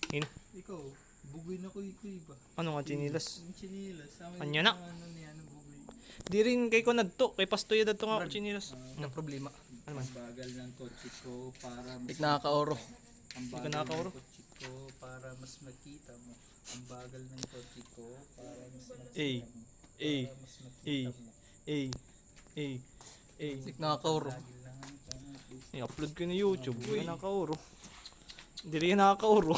Ikaw, bugoy na kuy ba? Ano nga chinilas? Yung chinilas. Anya na? Ano niya, ano bugoy. Di rin kay ko nadto, kay pastoy dadto nga ako chinilas. Na problema. Ano man? Ang bagal ng kotse ko para mas... Like nakaka-oro. Ang Di ka bagal nakakauro. ng kotse ko para mas makita mo. Ang bagal ng kotse ko para mas makita Eh, mo. eh, Para mas eh, makita mo. Like nakaka-oro. Lagi lang ang tanong. I-upload ko na YouTube. Di ka nakauro. Di rin nakakauro.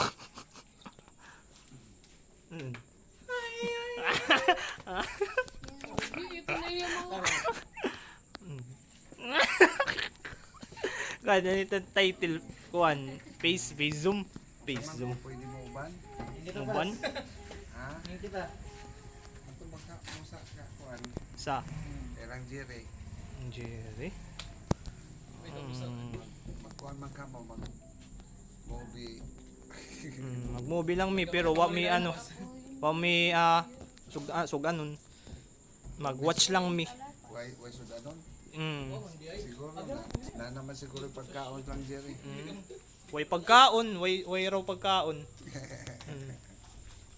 Hmm. Ito na yung mga... Kaya nito title kuan, face zoom, face zoom. Pwede mo uban? Uban Ha? Ngayon kita. Ito musa ka kuan. sa Erang Jerry. Jerry. Magkuan man ka mo mag movie. Mag-movie lang mi pero wa mi ano, wa mi sug anon. Mag-watch lang mi. Why sudanon? Siguro na naman siguro yung pagkaon lang Jerry. Way pagkaon, way raw pagkaon.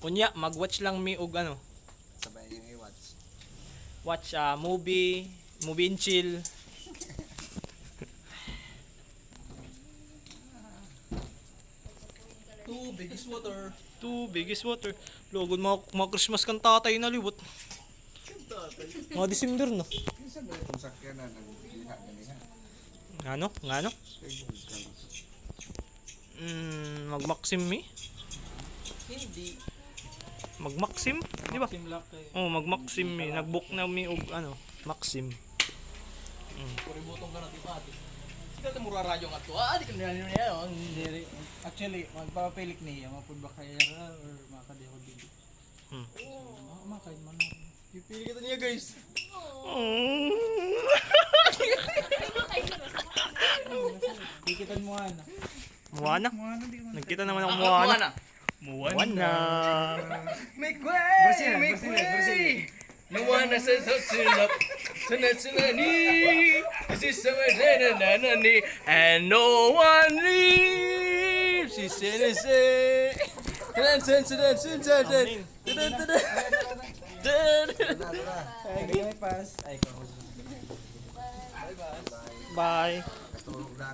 Unya, mag-watch lang mi og ano, Sabay yung i-watch. watch movie and chill. Two biggest water. Two biggest water. Logod mga Christmas kan tatay na liwat. Mga December na. Kinsa ba itong sakyanan ng liha ganiha? Ngano? Ngano? Mag-maxim mi? Hindi. Mag-maxim? Di ba? Simlock kayo. Oh, mag-maxim mi. Nag-book na mi og ano, maxim. Kuributong ka na tipati. Sige ka mura radyo nga to. Di ka nila niya. Hindi. Actually, magpapapilik niya. Mapud ba kaya ka or makadi ako dito? Makay man. Pipili kita niya guys. Dikitan mo ana. Moana? Moana di man. Nagkita naman ako Moana. Moana. Make way! Brazil, Make Brazil, way! Brazil. No one says so silap. Sunani. This is some nanani. And no one leaves. She said it say. Ay, may pass. Ay, ko. Bye. Katulog na